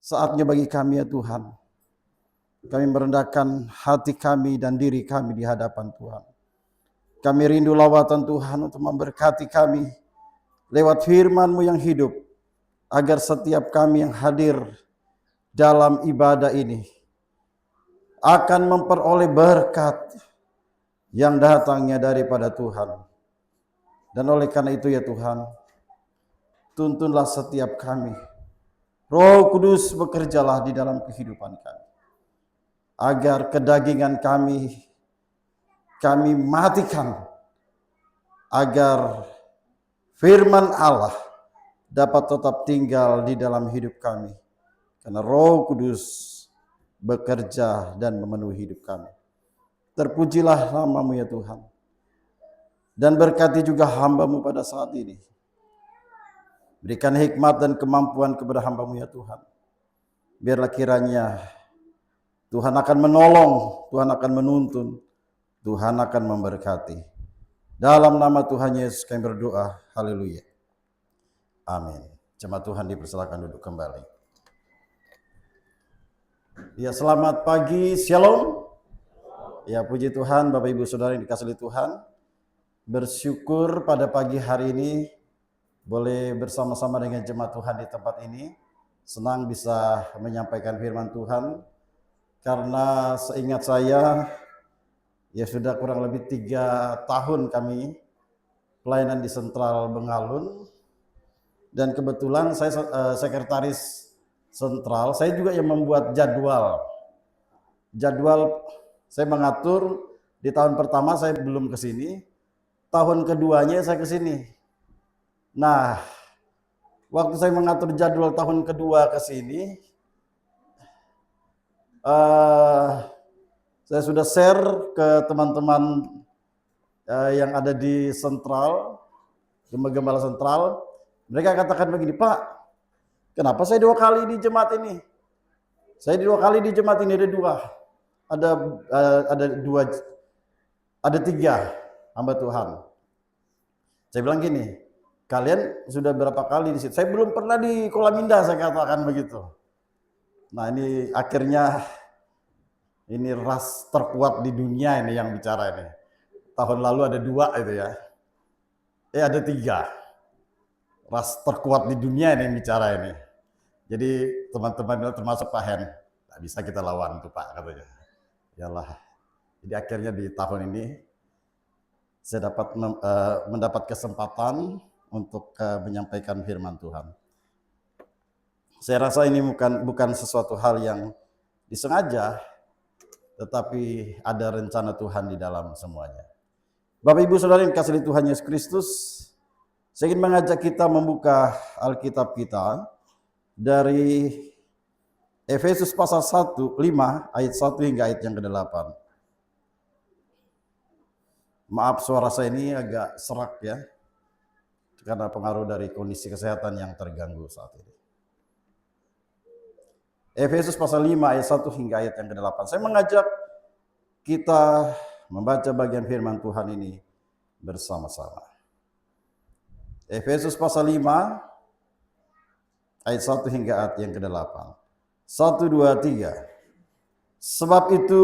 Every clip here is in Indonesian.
Saatnya bagi kami ya Tuhan, kami merendahkan hati kami dan diri kami di hadapan Tuhan. Kami rindu lawatan Tuhan untuk memberkati kami lewat firman-Mu yang hidup, agar setiap kami yang hadir dalam ibadah ini akan memperoleh berkat yang datangnya daripada Tuhan. Dan oleh karena itu ya Tuhan, tuntunlah setiap kami. Roh Kudus bekerjalah di dalam kehidupan kami, agar kedagingan kami matikan, agar firman Allah dapat tetap tinggal di dalam hidup kami. Karena Roh Kudus bekerja dan memenuhi hidup kami. Terpujilah nama-Mu ya Tuhan. Dan berkati juga hamba-Mu pada saat ini. Berikan hikmat dan kemampuan kepada hamba-Mu ya Tuhan. Biarlah kiranya Tuhan akan menolong, Tuhan akan menuntun, Tuhan akan memberkati. Dalam nama Tuhan Yesus kami berdoa. Haleluya. Amin. Jemaat Tuhan dipersilakan duduk kembali. Ya, selamat pagi, shalom. Ya, puji Tuhan, Bapak Ibu Saudara yang dikasihi Tuhan. Bersyukur pada pagi hari ini boleh bersama-sama dengan jemaat Tuhan di tempat ini. Senang bisa menyampaikan firman Tuhan, karena seingat saya ya sudah kurang lebih 3 tahun kami pelayanan di Sentral Bengalun, dan kebetulan saya sekretaris Sentral. Saya juga yang membuat jadwal saya mengatur. Di tahun pertama saya belum ke sini, tahun keduanya saya ke sini. Nah, waktu saya mengatur jadwal tahun kedua ke sini, saya sudah share ke teman-teman yang ada di Sentral, Gembala Sentral. Mereka katakan begini, Pak, kenapa saya 2 kali di jemaat ini? Saya 2 kali di jemaat ini, ada 3 hamba Tuhan. Saya bilang gini, kalian sudah berapa kali di situ? Saya belum pernah di Kolam Indah, saya katakan begitu. Nah, ini akhirnya ini ras terkuat di dunia ini yang bicara ini. Tahun lalu ada 2 itu ya. Ada 3. Ras terkuat di dunia ini yang bicara ini. Jadi teman-teman termasuk Pak Hen, tak bisa kita lawan tuh Pak, katanya. Yalah. Jadi akhirnya di tahun ini saya dapat mendapat kesempatan untuk menyampaikan firman Tuhan. Saya rasa ini bukan sesuatu hal yang disengaja, tetapi ada rencana Tuhan di dalam semuanya. Bapak Ibu Saudara yang dikasihi Tuhan Yesus Kristus, saya ingin mengajak kita membuka Alkitab kita dari Efesus pasal 5 ayat 1 hingga ayat yang ke-8. Maaf, suara saya ini agak serak ya, karena pengaruh dari kondisi kesehatan yang terganggu saat ini. Efesus pasal 5 ayat 1 hingga ayat yang ke-8. Saya mengajak kita membaca bagian firman Tuhan ini bersama-sama. Efesus pasal 5 ayat 1 hingga ayat yang ke-8. 1, 2, 3. Sebab itu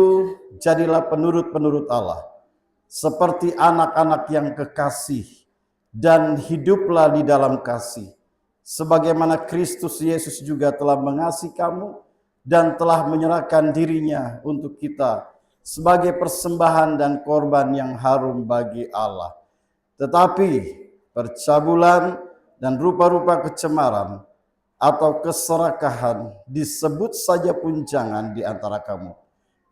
jadilah penurut-penurut Allah, seperti anak-anak yang kekasih, dan hiduplah di dalam kasih, sebagaimana Kristus Yesus juga telah mengasihi kamu dan telah menyerahkan dirinya untuk kita sebagai persembahan dan korban yang harum bagi Allah. Tetapi percabulan dan rupa-rupa kecemaran atau keserakahan disebut saja pun jangan di antara kamu,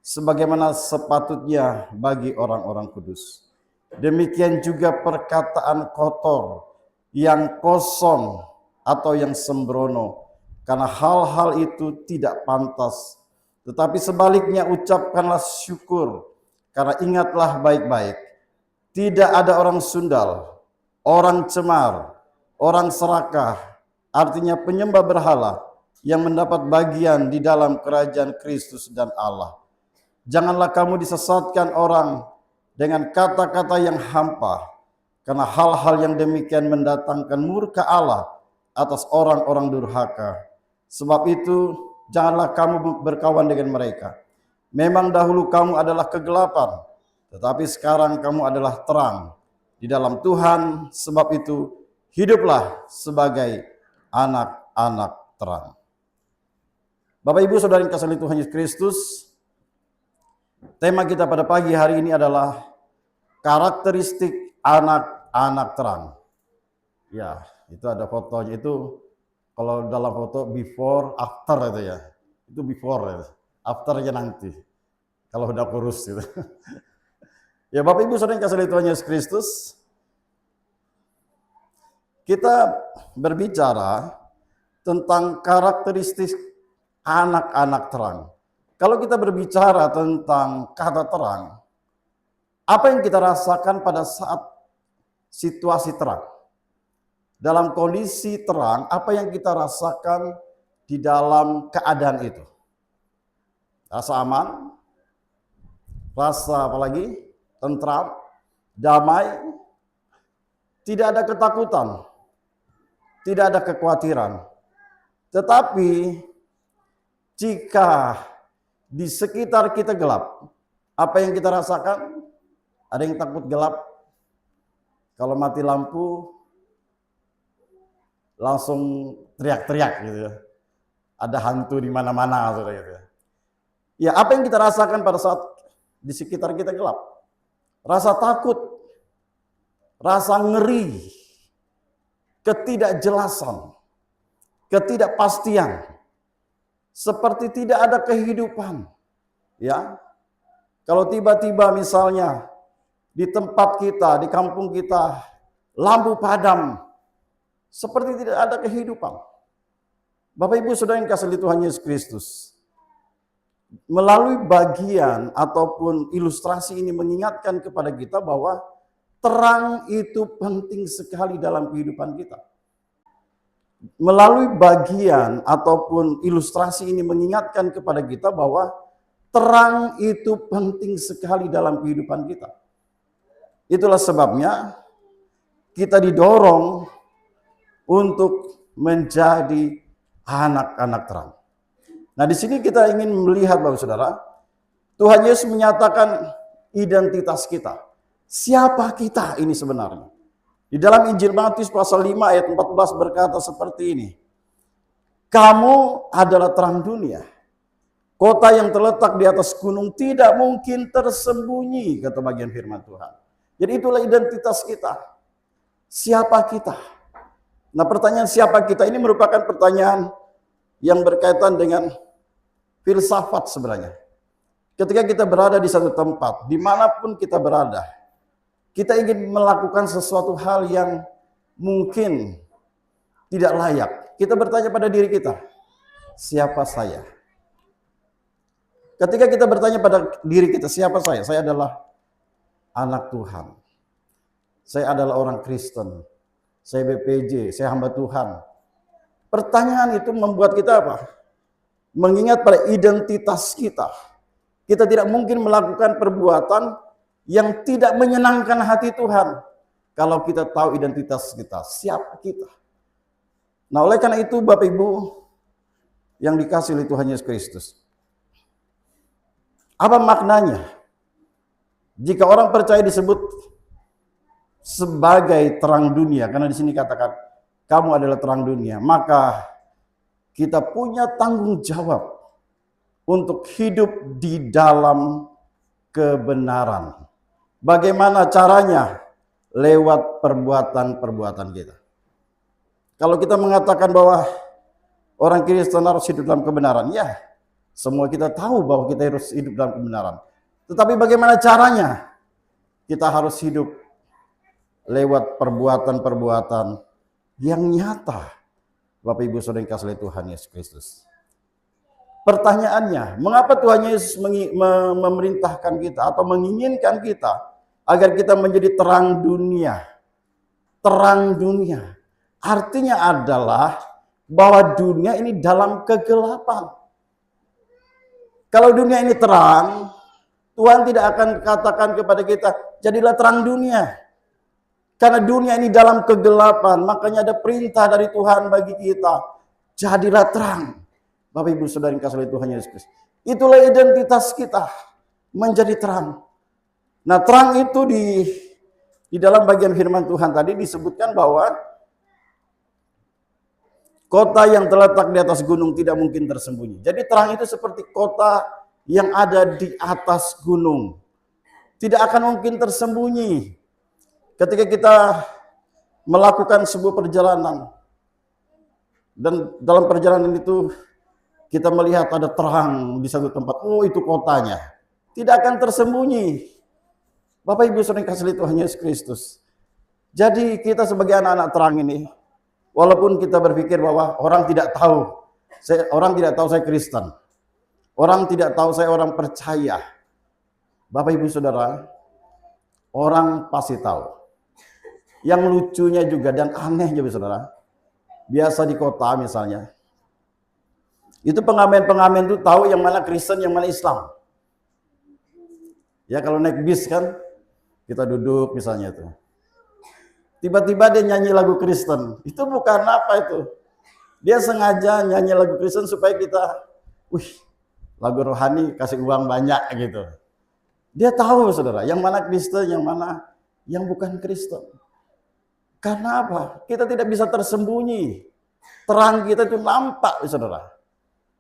sebagaimana sepatutnya bagi orang-orang kudus. Demikian juga perkataan kotor, yang kosong atau yang sembrono, karena hal-hal itu tidak pantas. Tetapi sebaliknya ucapkanlah syukur, karena ingatlah baik-baik, tidak ada orang sundal, orang cemar, orang serakah, artinya penyembah berhala, yang mendapat bagian di dalam kerajaan Kristus dan Allah. Janganlah kamu disesatkan orang dengan kata-kata yang hampa, karena hal-hal yang demikian mendatangkan murka Allah atas orang-orang durhaka. Sebab itu janganlah kamu berkawan dengan mereka. Memang dahulu kamu adalah kegelapan, tetapi sekarang kamu adalah terang di dalam Tuhan. Sebab itu hiduplah sebagai anak-anak terang. Bapak Ibu Saudara yang kasih Tuhan Yesus Kristus, tema kita pada pagi hari ini adalah karakteristik anak-anak terang. Ya, itu ada fotonya. Itu kalau dalam foto before, after itu ya. Itu before ya. Afternya nanti. Kalau udah kurus gitu. Ya Bapak Ibu Saudara yang kasih Tuhan Yesus Kristus, kita berbicara tentang karakteristik anak-anak terang. Kalau kita berbicara tentang kata terang, apa yang kita rasakan pada saat situasi terang? Dalam kondisi terang, apa yang kita rasakan di dalam keadaan itu? Rasa aman, rasa apalagi? Tentram, damai, tidak ada ketakutan, tidak ada kekhawatiran. Tetapi jika di sekitar kita gelap, apa yang kita rasakan? Ada yang takut gelap? Kalau mati lampu, langsung teriak-teriak gitu ya. Ada hantu di mana-mana gitu ya. Ya, apa yang kita rasakan pada saat di sekitar kita gelap? Rasa takut, rasa ngeri, ketidakjelasan, ketidakpastian, seperti tidak ada kehidupan. Ya. Kalau tiba-tiba misalnya di tempat kita, di kampung kita, lampu padam, seperti tidak ada kehidupan. Bapak Ibu Saudara yang kasih Tuhan Yesus Kristus, melalui bagian ataupun ilustrasi ini mengingatkan kepada kita bahwa terang itu penting sekali dalam kehidupan kita. Melalui bagian ataupun ilustrasi ini mengingatkan kepada kita bahwa terang itu penting sekali dalam kehidupan kita. Itulah sebabnya kita didorong untuk menjadi anak-anak terang. Nah, di sini kita ingin melihat Bapak Saudara, Tuhan Yesus menyatakan identitas kita. Siapa kita ini sebenarnya? Di dalam Injil Matius pasal 5 ayat 14 berkata seperti ini. Kamu adalah terang dunia. Kota yang terletak di atas gunung tidak mungkin tersembunyi, kata bagian firman Tuhan. Jadi itulah identitas kita. Siapa kita? Nah, pertanyaan siapa kita ini merupakan pertanyaan yang berkaitan dengan filsafat sebenarnya. Ketika kita berada di satu tempat, dimanapun kita berada, kita ingin melakukan sesuatu hal yang mungkin tidak layak. Kita bertanya pada diri kita, siapa saya? Ketika kita bertanya pada diri kita, siapa saya? Saya adalah anak Tuhan. Saya adalah orang Kristen. Saya BPJ, saya hamba Tuhan. Pertanyaan itu membuat kita apa? Mengingat pada identitas kita. Kita tidak mungkin melakukan perbuatan yang tidak menyenangkan hati Tuhan. Kalau kita tahu identitas kita, siapa kita. Nah, oleh karena itu Bapak Ibu yang dikasih oleh Tuhan Yesus Kristus. Apa maknanya? Jika orang percaya disebut sebagai terang dunia, karena di sini katakan kamu adalah terang dunia, maka kita punya tanggung jawab untuk hidup di dalam kebenaran. Bagaimana caranya? Lewat perbuatan-perbuatan kita. Kalau kita mengatakan bahwa orang Kristen harus hidup dalam kebenaran, ya, semua kita tahu bahwa kita harus hidup dalam kebenaran. Tetapi bagaimana caranya? Kita harus hidup lewat perbuatan-perbuatan yang nyata. Bapak Ibu Saudara yang kasih Tuhan Yesus Kristus. Pertanyaannya, mengapa Tuhan Yesus memerintahkan kita atau menginginkan kita agar kita menjadi terang dunia? Terang dunia artinya adalah bahwa dunia ini dalam kegelapan. Kalau dunia ini terang, Tuhan tidak akan katakan kepada kita, jadilah terang dunia. Karena dunia ini dalam kegelapan, makanya ada perintah dari Tuhan bagi kita, jadilah terang. Bapak Ibu Saudara yang kasih oleh Tuhan Yesus Kristus. Itulah identitas kita, menjadi terang. Nah, terang itu di dalam bagian firman Tuhan tadi disebutkan bahwa kota yang terletak di atas gunung tidak mungkin tersembunyi. Jadi terang itu seperti kota yang ada di atas gunung. Tidak akan mungkin tersembunyi. Ketika kita melakukan sebuah perjalanan, dan dalam perjalanan itu kita melihat ada terang di satu tempat. Oh, itu kotanya. Tidak akan tersembunyi. Bapak Ibu Saudara yang kasih Tuhan Yesus Kristus. Jadi kita sebagai anak-anak terang ini, walaupun kita berpikir bahwa orang tidak tahu saya Kristen, orang tidak tahu saya orang percaya. Bapak Ibu Saudara, orang pasti tahu. Yang lucunya juga dan anehnya Bapak Saudara, biasa di kota misalnya, itu pengamen-pengamen itu tahu yang mana Kristen, yang mana Islam. Ya kalau naik bis kan, kita duduk misalnya itu. Tiba-tiba dia nyanyi lagu Kristen. Itu bukan apa itu. Dia sengaja nyanyi lagu Kristen supaya kita, lagu rohani kasih uang banyak gitu. Dia tahu saudara, yang mana Kristen, yang mana yang bukan Kristen. Karena apa? Kita tidak bisa tersembunyi. Terang kita itu nampak saudara.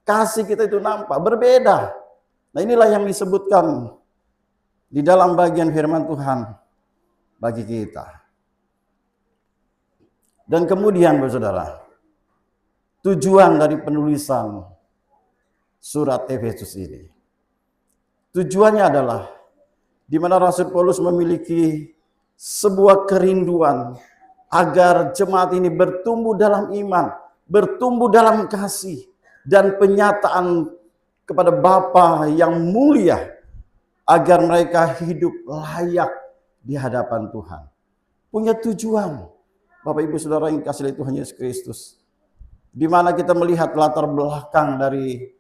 Kasih kita itu nampak, berbeda. Nah inilah yang disebutkan di dalam bagian firman Tuhan bagi kita. Dan kemudian saudara, tujuan dari penulisan surat Efesus ini. Tujuannya adalah di mana Rasul Paulus memiliki sebuah kerinduan agar jemaat ini bertumbuh dalam iman, bertumbuh dalam kasih dan penyataan kepada Bapa yang mulia agar mereka hidup layak di hadapan Tuhan. Punya tujuan. Bapak Ibu Saudara yang kasih oleh Tuhan Yesus Kristus. Di mana kita melihat latar belakang dari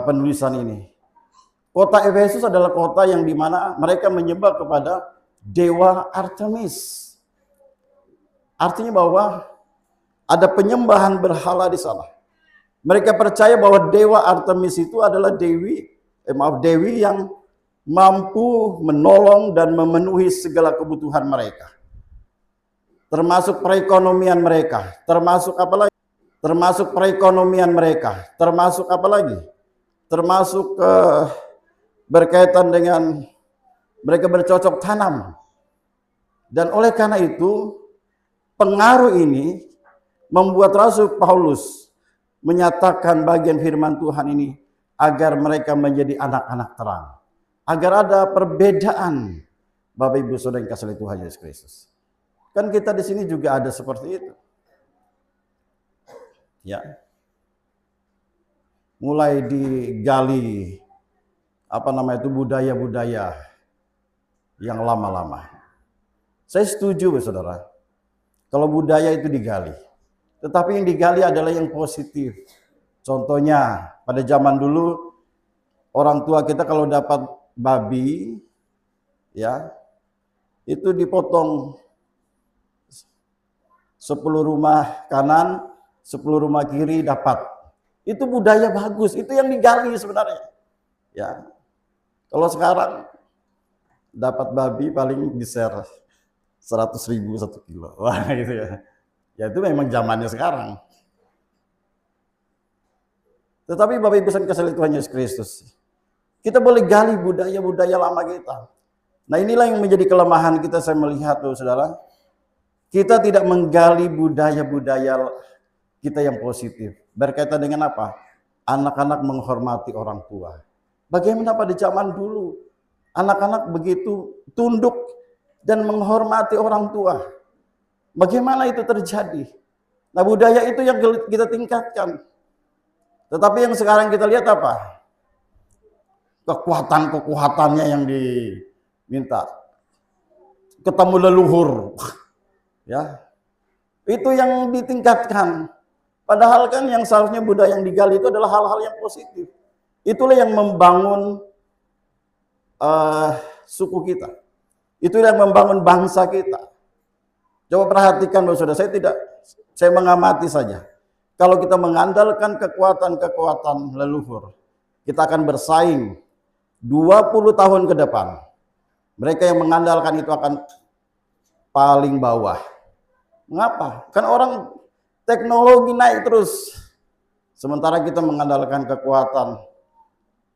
penulisan ini. Kota Efesus adalah kota yang di mana mereka menyembah kepada dewa Artemis. Artinya bahwa ada penyembahan berhala di sana. Mereka percaya bahwa dewa Artemis itu adalah dewi yang mampu menolong dan memenuhi segala kebutuhan mereka. Termasuk perekonomian mereka, termasuk apa lagi? Termasuk perekonomian mereka, termasuk apa lagi? Termasuk berkaitan dengan mereka bercocok tanam. Dan oleh karena itu, pengaruh ini membuat Rasul Paulus menyatakan bagian firman Tuhan ini agar mereka menjadi anak-anak terang. Agar ada perbedaan. Bapak Ibu Saudara yang kasih oleh Tuhan Yesus Kristus. Kan kita di sini juga ada seperti itu. Ya. Mulai digali budaya-budaya yang lama-lama. Saya setuju, Saudara. Kalau budaya itu digali. Tetapi yang digali adalah yang positif. Contohnya, pada zaman dulu orang tua kita kalau dapat babi ya, itu dipotong 10 rumah kanan, 10 rumah kiri dapat. Itu budaya bagus, itu yang digali sebenarnya. Ya. Kalau sekarang dapat babi paling di-share 100.000 1 kilo. Wah, gitu ya. Ya itu memang zamannya sekarang. Tetapi Bapak Ibu kasih Tuhan Yesus Kristus, kita boleh gali budaya-budaya lama kita. Nah inilah yang menjadi kelemahan kita, saya melihat saudara. Kita tidak menggali budaya-budaya kita yang positif. Berkaitan dengan apa? Anak-anak menghormati orang tua. Bagaimana pada zaman dulu? Anak-anak begitu tunduk dan menghormati orang tua. Bagaimana itu terjadi? Nah budaya itu yang kita tingkatkan. Tetapi yang sekarang kita lihat apa? Kekuatannya yang diminta. Ketemu leluhur. Ya, itu yang ditingkatkan. Padahal kan yang seharusnya budaya yang digali itu adalah hal-hal yang positif. Itulah yang membangun suku kita. Itulah yang membangun bangsa kita. Coba perhatikan Bapak Saudara, saya mengamati saja. kalau kita mengandalkan kekuatan-kekuatan leluhur, kita akan bersaing 20 tahun ke depan. Mereka yang mengandalkan itu akan paling bawah. Mengapa? Kan orang teknologi naik terus. Sementara kita mengandalkan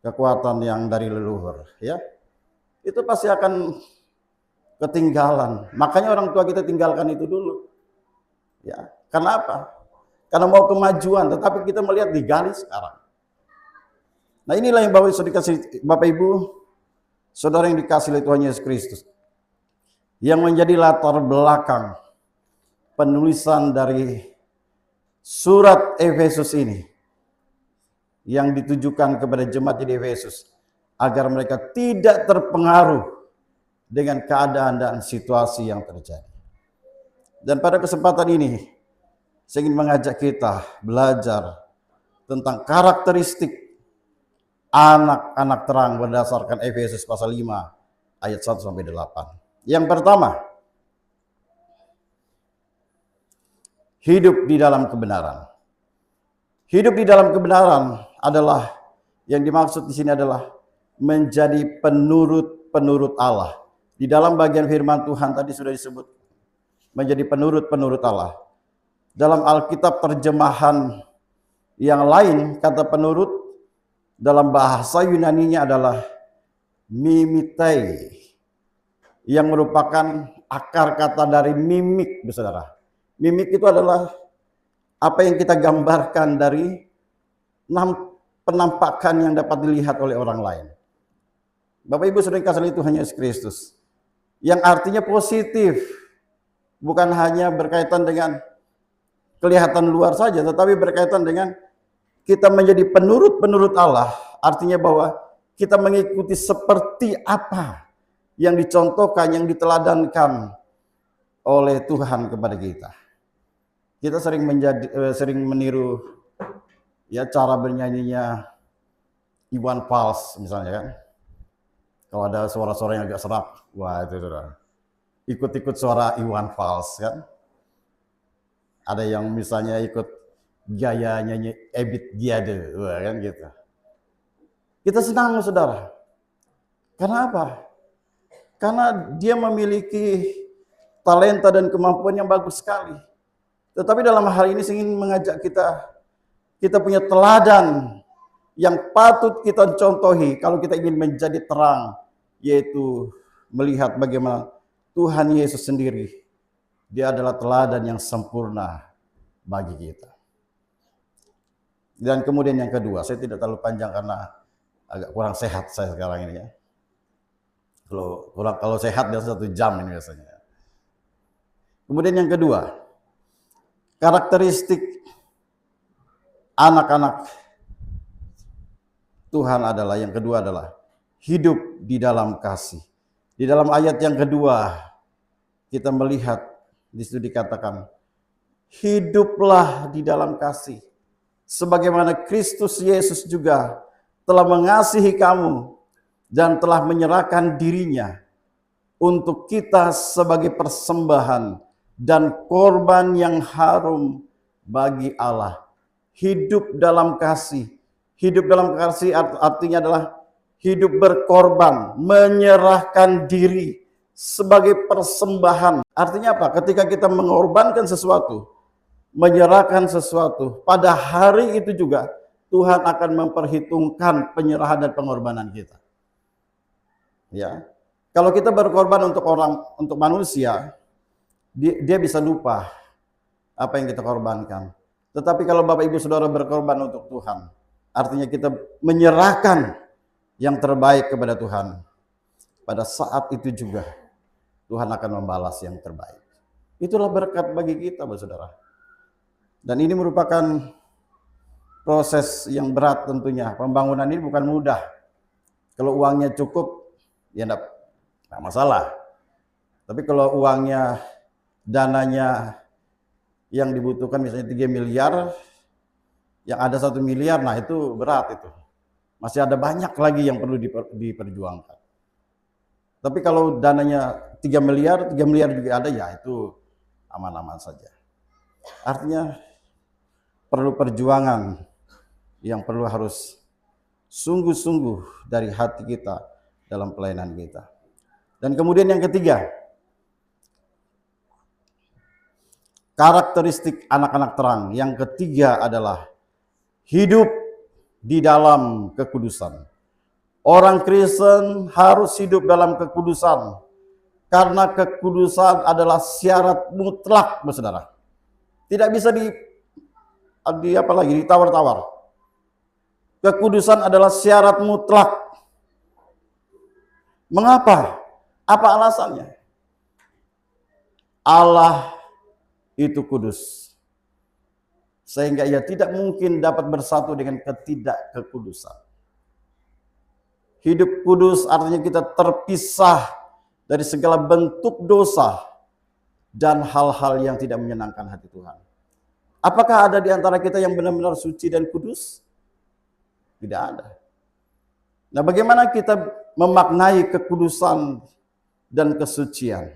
kekuatan yang dari leluhur, ya. Itu pasti akan ketinggalan. Makanya orang tua kita tinggalkan itu dulu. Ya, kenapa? Karena mau kemajuan, tetapi kita melihat digali sekarang. Nah, inilah yang Bapak Ibu, saudara yang dikasih oleh Tuhan Yesus Kristus, yang menjadi latar belakang penulisan dari surat Efesus ini, yang ditujukan kepada jemaat di Efesus, agar mereka tidak terpengaruh dengan keadaan dan situasi yang terjadi. Dan pada kesempatan ini, saya ingin mengajak kita belajar tentang karakteristik anak-anak terang berdasarkan Efesus pasal 5 ayat 1 sampai 8. Yang pertama, hidup di dalam kebenaran. Hidup di dalam kebenaran adalah, yang dimaksud di sini adalah menjadi penurut-penurut Allah. Di dalam bagian firman Tuhan tadi sudah disebut menjadi penurut-penurut Allah. Dalam Alkitab terjemahan yang lain, kata penurut dalam bahasa Yunaninya adalah mimitei, yang merupakan akar kata dari mimik, saudara. Mimik itu adalah apa yang kita gambarkan dari penampakan yang dapat dilihat oleh orang lain. Bapak Ibu sudah dikasihi Tuhan Yesus Kristus, yang artinya positif, bukan hanya berkaitan dengan kelihatan luar saja, tetapi berkaitan dengan kita menjadi penurut-penurut Allah. Artinya bahwa kita mengikuti seperti apa yang dicontohkan, yang diteladankan oleh Tuhan kepada kita. Kita sering meniru ya cara bernyanyinya Iwan Fals misalnya kan. Kalau ada suara-suara yang agak serak, wah itu sudah ikut-ikut suara Iwan Fals kan. Ada yang misalnya ikut gaya nyanyi Ebit Giade, wah kan gitu. Kita senang saudara. Karena apa? Karena dia memiliki talenta dan kemampuan yang bagus sekali. Tetapi dalam hal ini saya ingin mengajak kita punya teladan yang patut kita contohi kalau kita ingin menjadi terang, yaitu melihat bagaimana Tuhan Yesus sendiri, dia adalah teladan yang sempurna bagi kita. Dan kemudian yang kedua, saya tidak terlalu panjang karena agak kurang sehat saya sekarang ini ya. Kalau sehat dia 1 jam ini biasanya. Kemudian yang kedua, karakteristik anak-anak Tuhan adalah, yang kedua adalah hidup di dalam kasih. Di dalam ayat yang kedua kita melihat di situ dikatakan, hiduplah di dalam kasih, sebagaimana Kristus Yesus juga telah mengasihi kamu dan telah menyerahkan dirinya untuk kita sebagai persembahan dan korban yang harum bagi Allah. Hidup dalam kasih. Hidup dalam kasih artinya adalah hidup berkorban, menyerahkan diri sebagai persembahan. Artinya apa? Ketika kita mengorbankan sesuatu, menyerahkan sesuatu, pada hari itu juga Tuhan akan memperhitungkan penyerahan dan pengorbanan kita. Ya. Kalau kita berkorban untuk manusia, dia bisa lupa apa yang kita korbankan. Tetapi kalau Bapak Ibu Saudara berkorban untuk Tuhan, artinya kita menyerahkan yang terbaik kepada Tuhan. Pada saat itu juga Tuhan akan membalas yang terbaik. Itulah berkat bagi kita, Saudara. Dan ini merupakan proses yang berat tentunya. Pembangunan ini bukan mudah. Kalau uangnya cukup, ya enggak masalah. Tapi kalau uangnya, dananya yang dibutuhkan misalnya 3 miliar, yang ada 1 miliar, nah itu berat itu. Masih ada banyak lagi yang perlu diperjuangkan. Tapi kalau dananya 3 miliar juga ada, ya itu aman-aman saja. Artinya perlu perjuangan yang perlu harus sungguh-sungguh dari hati kita dalam pelayanan kita. Dan kemudian yang ketiga, karakteristik anak-anak terang. Yang ketiga adalah hidup di dalam kekudusan. Orang Kristen harus hidup dalam kekudusan, karena kekudusan adalah syarat mutlak, saudara. Tidak bisa ditawar-tawar. Kekudusan adalah syarat mutlak. Mengapa? Apa alasannya? Allah itu kudus, sehingga ia tidak mungkin dapat bersatu dengan ketidakkekudusan. Hidup kudus artinya kita terpisah dari segala bentuk dosa dan hal-hal yang tidak menyenangkan hati Tuhan. Apakah ada di antara kita yang benar-benar suci dan kudus? Tidak ada. Nah, bagaimana kita memaknai kekudusan dan kesucian?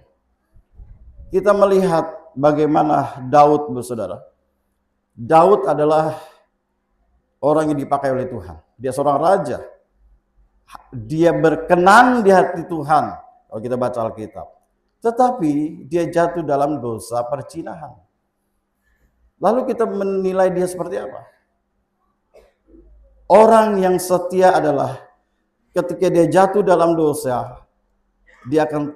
Kita melihat bagaimana Daud, saudara. Daud adalah orang yang dipakai oleh Tuhan. Dia seorang raja. Dia berkenan di hati Tuhan kalau kita baca Alkitab. Tetapi dia jatuh dalam dosa perzinahan. Lalu kita menilai dia seperti apa? Orang yang setia adalah ketika dia jatuh dalam dosa, dia akan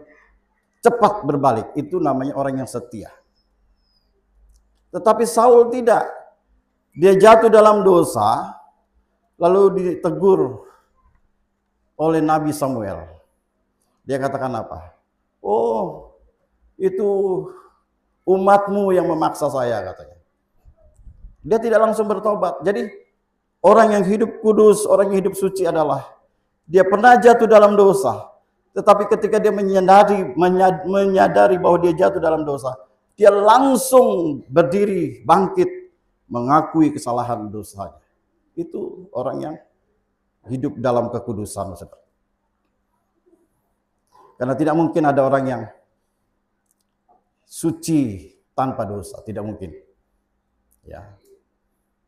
cepat berbalik. Itu namanya orang yang setia. Tetapi Saul tidak. Dia jatuh dalam dosa, lalu ditegur oleh Nabi Samuel. Dia katakan apa? Oh, itu umatmu yang memaksa saya, katanya. Dia tidak langsung bertobat. Jadi orang yang hidup kudus, orang yang hidup suci adalah dia pernah jatuh dalam dosa, tetapi ketika dia menyadari bahwa dia jatuh dalam dosa, dia langsung berdiri, bangkit, mengakui kesalahan dosanya. Itu orang yang hidup dalam kekudusan. Karena tidak mungkin ada orang yang suci tanpa dosa, tidak mungkin. Ya.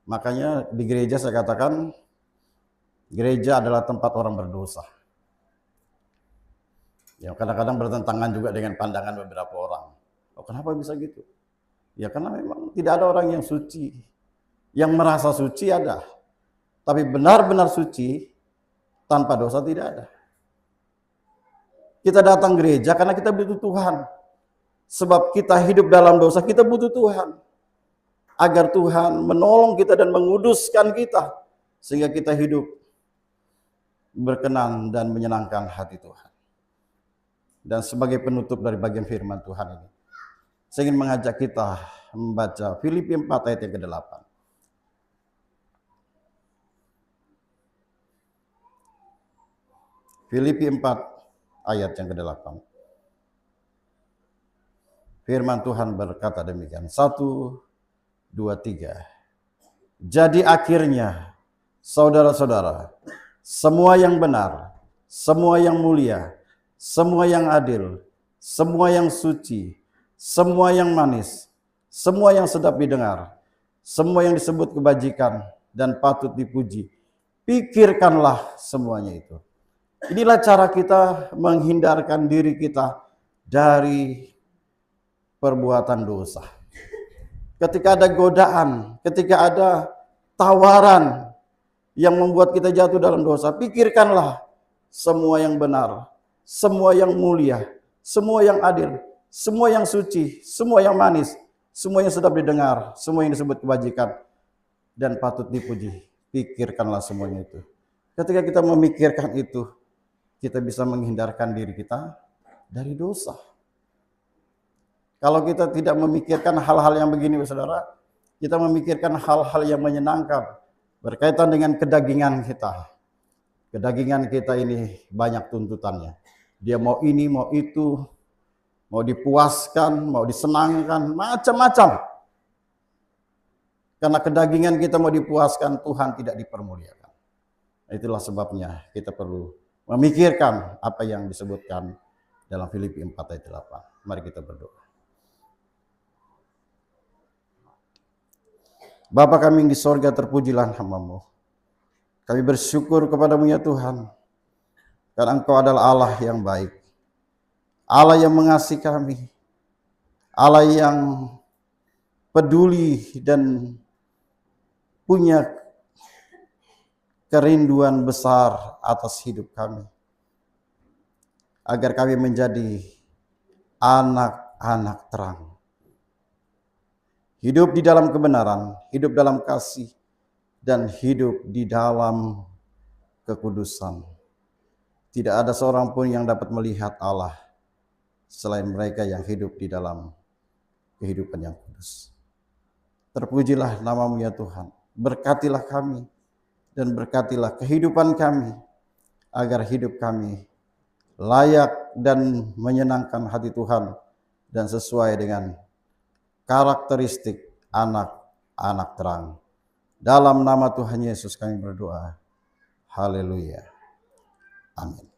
Makanya di gereja saya katakan, gereja adalah tempat orang berdosa. Ya, kadang-kadang bertentangan juga dengan pandangan beberapa orang. Oh, kenapa bisa gitu? Ya karena memang tidak ada orang yang suci. Yang merasa suci ada. Tapi benar-benar suci tanpa dosa tidak ada. Kita datang gereja karena kita butuh Tuhan. Sebab kita hidup dalam dosa, kita butuh Tuhan. Agar Tuhan menolong kita dan menguduskan kita. Sehingga kita hidup berkenan dan menyenangkan hati Tuhan. Dan sebagai penutup dari bagian firman Tuhan ini, saya ingin mengajak kita membaca Filipi 4 ayat yang ke-8. Filipi 4 ayat yang ke-8. Firman Tuhan berkata demikian. 1, 2, 3. Jadi akhirnya, saudara-saudara, semua yang benar, semua yang mulia, semua yang adil, semua yang suci, semua yang manis, semua yang sedap didengar, semua yang disebut kebajikan dan patut dipuji, pikirkanlah semuanya itu. Inilah cara kita menghindarkan diri kita dari perbuatan dosa. Ketika ada godaan, ketika ada tawaran yang membuat kita jatuh dalam dosa, pikirkanlah semua yang benar, semua yang mulia, semua yang adil, semua yang suci, semua yang manis, semua yang sedap didengar, semua yang disebut kebajikan dan patut dipuji. Pikirkanlah semuanya itu. Ketika kita memikirkan itu, kita bisa menghindarkan diri kita dari dosa. Kalau kita tidak memikirkan hal-hal yang begini, saudara, kita memikirkan hal-hal yang menyenangkan berkaitan dengan kedagingan kita. Kedagingan kita ini banyak tuntutannya. Dia mau ini, mau itu, mau dipuaskan, mau disenangkan, macam-macam. Karena kedagingan kita mau dipuaskan, Tuhan tidak dipermuliakan. Itulah sebabnya kita perlu memikirkan apa yang disebutkan dalam Filipi 4 ayat 8. Mari kita berdoa. Bapa kami yang di sorga, terpujilah nama-Mu. Kami bersyukur kepada-Mu ya Tuhan, karena Engkau adalah Allah yang baik, Allah yang mengasihi kami, Allah yang peduli dan punya kerinduan besar atas hidup kami, agar kami menjadi anak-anak terang. Hidup di dalam kebenaran, hidup dalam kasih, dan hidup di dalam kekudusan. Tidak ada seorang pun yang dapat melihat Allah selain mereka yang hidup di dalam kehidupan yang kudus. Terpujilah nama-Mu ya Tuhan. Berkatilah kami dan berkatilah kehidupan kami, agar hidup kami layak dan menyenangkan hati Tuhan dan sesuai dengan karakteristik anak-anak terang. Dalam nama Tuhan Yesus kami berdoa. Haleluya. Amin.